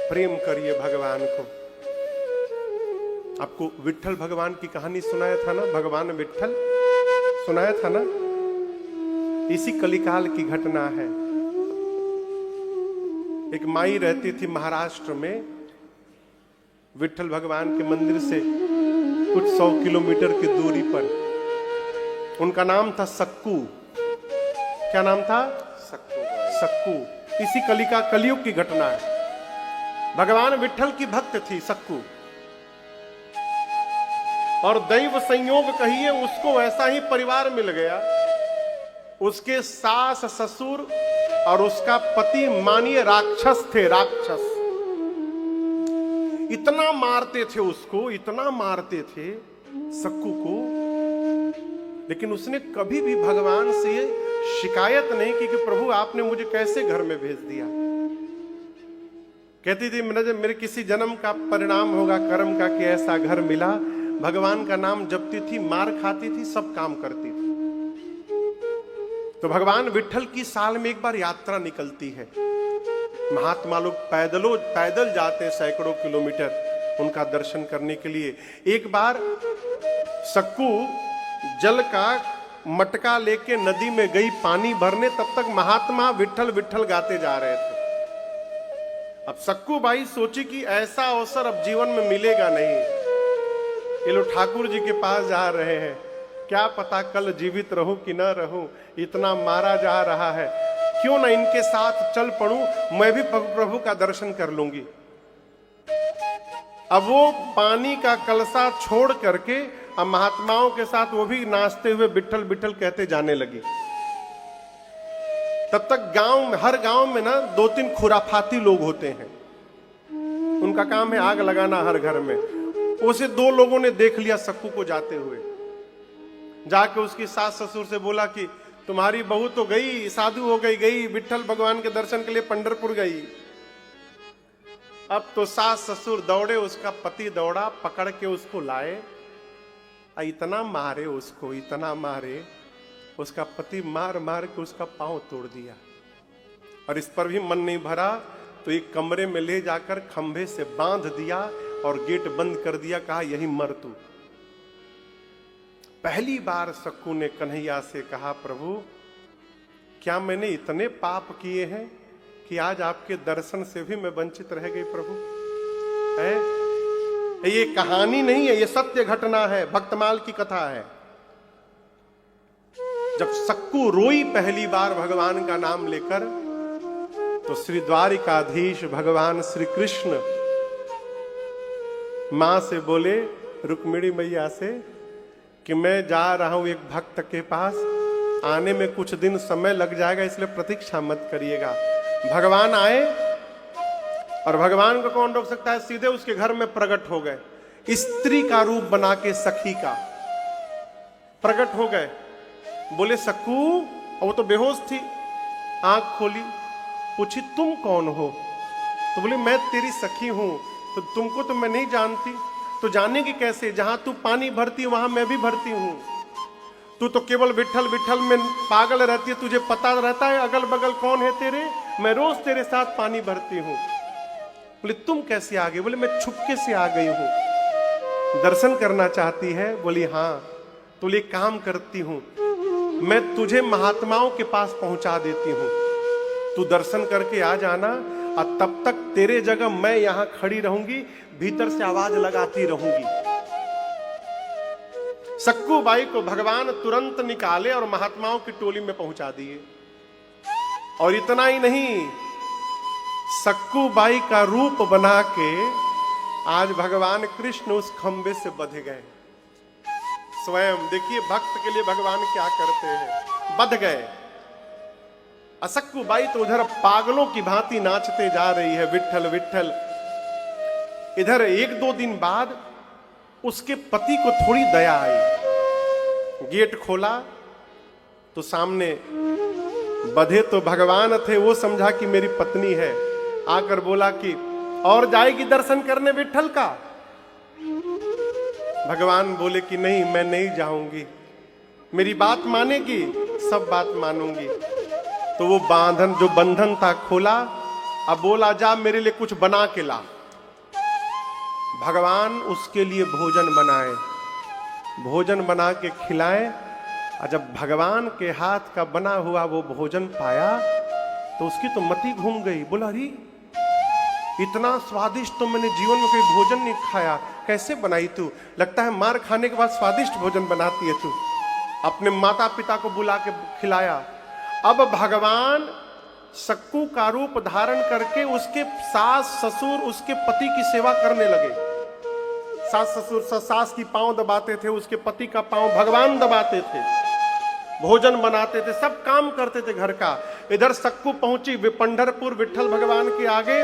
प्रेम करिए भगवान को। आपको विट्ठल भगवान की कहानी सुनाया था ना, भगवान विट्ठल सुनाया था ना, इसी कलिकाल की घटना है। एक माई रहती थी महाराष्ट्र में, विट्ठल भगवान के मंदिर से कुछ 100 किलोमीटर की दूरी पर। उनका नाम था सक्कू। क्या नाम था? सक्कू। सक्कू। इसी कलयुग की घटना है। भगवान विट्ठल की भक्त थी सक्कू, और दैव संयोग कहिए उसको ऐसा ही परिवार मिल गया। उसके सास ससुर और उसका पति मानिए राक्षस थे, राक्षस। इतना मारते थे उसको, इतना मारते थे सक्कू को, लेकिन उसने कभी भी भगवान से शिकायत नहीं की कि प्रभु आपने मुझे कैसे घर में भेज दिया। कहती थी मेरे किसी जन्म का परिणाम होगा कर्म का कि ऐसा घर मिला। भगवान का नाम जपती थी, मार खाती थी, सब काम करती थी। तो भगवान विट्ठल की साल में एक बार यात्रा निकलती है। महात्मा लोग पैदल जाते सैकड़ों किलोमीटर उनका दर्शन करने के लिए। एक बार सक्कू जल का मटका लेके नदी में गई पानी भरने, तब तक महात्मा विट्ठल विट्ठल गाते जा रहे थे। अब सक्कू बाई सोची कि ऐसा अवसर अब जीवन में मिलेगा नहीं। ये लोग ठाकुर जी के पास जा रहे हैं, क्या पता कल जीवित रहूं कि ना रहूं, इतना मारा जा रहा है, क्यों ना इनके साथ चल पड़ूं, मैं भी प्रभु का दर्शन कर लूंगी। अब वो पानी का कलसा छोड़ करके अब महात्माओं के साथ वो भी नाचते हुए विट्ठल विट्ठल कहते जाने लगी। तब तक हर गांव में ना 2-3 खुराफाती लोग होते हैं, उनका काम है आग लगाना हर घर में। उसे 2 लोगों ने देख लिया सक्कू को जाते हुए, जाके उसकी सास ससुर से बोला कि तुम्हारी बहू तो गई, साधु हो गई विट्ठल भगवान के दर्शन के लिए पंढरपुर गई। अब तो सास ससुर दौड़े, उसका पति दौड़ा, पकड़ के उसको लाए। इतना मारे उसको, इतना मारे, उसका पति मार मार के उसका पांव तोड़ दिया। और इस पर भी मन नहीं भरा तो एक कमरे में ले जाकर खंभे से बांध दिया और गेट बंद कर दिया, कहा यही मर तू। पहली बार सक्कू ने कन्हैया से कहा, प्रभु क्या मैंने इतने पाप किए हैं कि आज आपके दर्शन से भी मैं वंचित रह गई प्रभु? है ये कहानी नहीं है, ये सत्य घटना है, भक्तमाल की कथा है। जब सक्कू रोई पहली बार भगवान का नाम लेकर, तो श्री द्वारिकाधीश भगवान श्री कृष्ण मां से बोले, रुक्मिणी मैया से, कि मैं जा रहा हूं एक भक्त के पास, आने में कुछ दिन समय लग जाएगा, इसलिए प्रतीक्षा मत करिएगा। भगवान आए, और भगवान को कौन रोक सकता है, सीधे उसके घर में प्रकट हो गए। स्त्री का रूप बना के सखी का प्रकट हो गए। बोले सक्कू, और वो तो बेहोश थी, आंख खोली, पूछी तुम कौन हो? तो बोले मैं तेरी सखी हूं। तो तुमको तो मैं नहीं जानती। तो जानेगी कैसे, जहां तू पानी भरती वहां मैं भी भरती हूं। तू तो केवल विट्ठल विट्ठल में पागल रहती है, तुझे पता रहता है अगल बगल कौन है तेरे, मैं रोज तेरे साथ पानी भरती हूं। बोले तुम कैसे आ गई? बोले मैं छुपके से आ गई हूं। दर्शन करना चाहती है? बोली हाँ। तो बोले काम करती हूं, मैं तुझे महात्माओं के पास पहुंचा देती हूं, तू दर्शन करके आ जाना, और तब तक तेरे जगह मैं यहां खड़ी रहूंगी, भीतर से आवाज लगाती रहूंगी। सक्कू बाई को भगवान तुरंत निकाले और महात्माओं की टोली में पहुंचा दिए। और इतना ही नहीं, सक्कू बाई का रूप बना के आज भगवान कृष्ण उस खंबे से बंध गए। स्वयं देखिए भक्त के लिए भगवान क्या करते हैं, बंध गए। सक्कू बाई तो उधर पागलों की भांति नाचते जा रही है, विट्ठल विट्ठल। इधर 1-2 दिन बाद उसके पति को थोड़ी दया आई। गेट खोला तो सामने बधे तो भगवान थे, वो समझा कि मेरी पत्नी है। आकर बोला कि और जाएगी दर्शन करने विट्ठल का? भगवान बोले कि नहीं, मैं नहीं जाऊंगी, मेरी बात मानेगी? सब बात मानूंगी। तो वो बंधन था खोला, अब बोला जा मेरे लिए कुछ बना के ला। भगवान उसके लिए भोजन बनाए, भोजन बना के खिलाए। और जब भगवान के हाथ का बना हुआ वो भोजन पाया तो उसकी तो मति घूम गई। बोला अरे इतना स्वादिष्ट तो मैंने जीवन में कोई भोजन नहीं खाया, कैसे बनाई तू? लगता है मार खाने के बाद स्वादिष्ट भोजन बनाती है तू। अपने माता पिता को बुला के खिलाया। अब भगवान सक्कू का रूप धारण करके उसके सास ससुर उसके पति की सेवा करने लगे। सास ससुर सास की पांव दबाते थे, उसके पति का पांव भगवान दबाते थे, भोजन बनाते थे, सब काम करते थे घर का। इधर सक्कू पहुंची पंढरपुर विठल भगवान के आगे,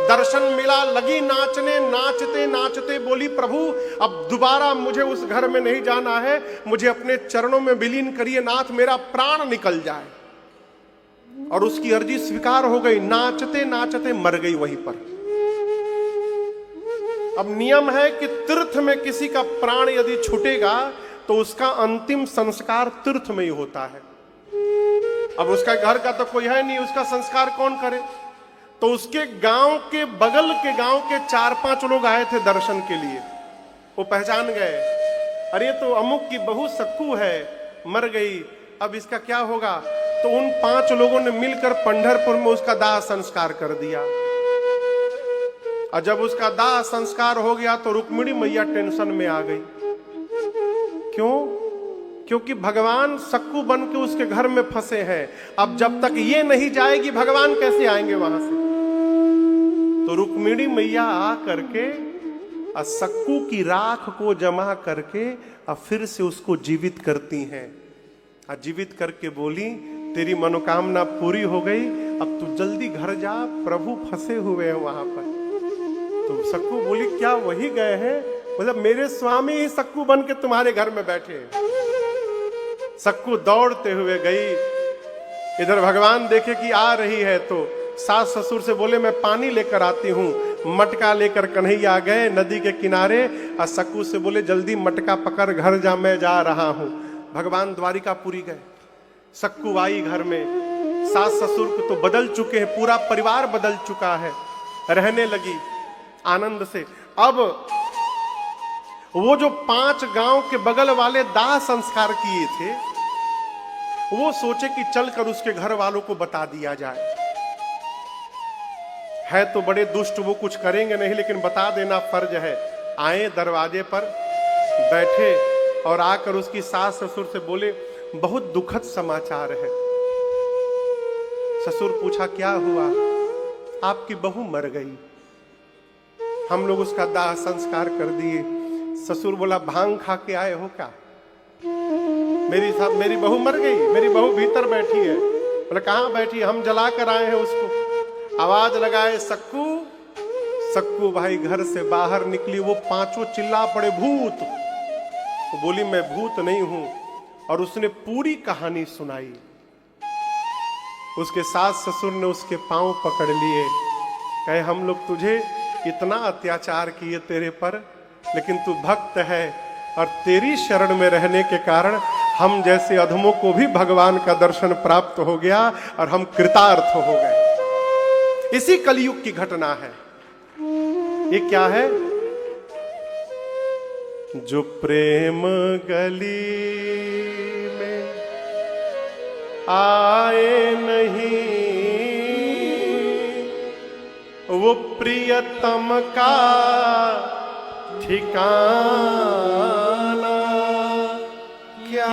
दर्शन मिला, लगी नाचने, नाचते नाचते बोली प्रभु अब दोबारा मुझे उस घर में नहीं जाना है, मुझे अपने चरणों में विलीन करिए नाथ, मेरा प्राण निकल जाए। और उसकी अर्जी स्वीकार हो गई, नाचते नाचते मर गई वहीं पर। अब नियम है कि तीर्थ में किसी का प्राण यदि छूटेगा तो उसका अंतिम संस्कार तीर्थ में ही होता है। अब उसका घर का तो कोई है नहीं, उसका संस्कार कौन करे? तो उसके गांव के बगल के गांव के 4-5 लोग आए थे दर्शन के लिए। वो पहचान गए, अरे तो अमुक की बहू सक्कू है, मर गई, अब इसका क्या होगा? तो उन 5 लोगों ने मिलकर पंढरपुर में उसका दाह संस्कार कर दिया। और जब उसका दाह संस्कार हो गया तो रुक्मिणी मैया टेंशन में आ गई। क्यों? क्योंकि भगवान सक्कू बन के उसके घर में फंसे हैं। अब जब तक ये नहीं जाएगी भगवान कैसे आएंगे वहां से? तो रुक्मिणी मैया आ करके सक्कू की राख को जमा करके और फिर से उसको जीवित करती हैं। और जीवित करके बोली तेरी मनोकामना पूरी हो गई, अब तू जल्दी घर जा, प्रभु फंसे हुए हैं वहां पर। तो सक्कू बोली क्या वही गए हैं? मतलब मेरे स्वामी ही सक्कू बन के तुम्हारे घर में बैठे हैं। सक्कू दौड़ते हुए गई, इधर भगवान देखे कि आ रही है तो सास ससुर से बोले मैं पानी लेकर आती हूँ। मटका लेकर कन्हैया गए नदी के किनारे और सक्कू से बोले जल्दी मटका पकड़ घर जा, मैं जा रहा हूँ। भगवान द्वारिकापुरी गए, सक्कू आई घर में, सास ससुर को तो बदल चुके हैं, पूरा परिवार बदल चुका है, रहने लगी आनंद से। अब वो जो 5 गांव के बगल वाले दाह संस्कार किए थे वो सोचे कि चलकर उसके घर वालों को बता दिया जाए। है तो बड़े दुष्ट, वो कुछ करेंगे नहीं लेकिन बता देना फर्ज है। आए दरवाजे पर बैठे और आकर उसकी सास ससुर से बोले बहुत दुखद समाचार है। ससुर पूछा क्या हुआ? आपकी बहू मर गई, हम लोग उसका दाह संस्कार कर दिए। ससुर बोला भांग खा के आए हो क्या? मेरी बहू मर गई, मेरी बहू भीतर बैठी है। बोला कहां बैठी? हम जला कर आए हैं उसको। आवाज लगाए सक्कू, सक्कू भाई घर से बाहर निकली। वो 5 चिल्ला पड़े भूत। वो बोली मैं भूत नहीं हूं, और उसने पूरी कहानी सुनाई। उसके सास ससुर ने उसके पांव पकड़ लिए, कहे हम लोग तुझे इतना अत्याचार किए तेरे पर, लेकिन तू भक्त है और तेरी शरण में रहने के कारण हम जैसे अधमों को भी भगवान का दर्शन प्राप्त हो गया और हम कृतार्थ हो गए। इसी कलयुग की घटना है। ये क्या है? जो प्रेम गली में आए नहीं वो प्रियतम का ठिकाना क्या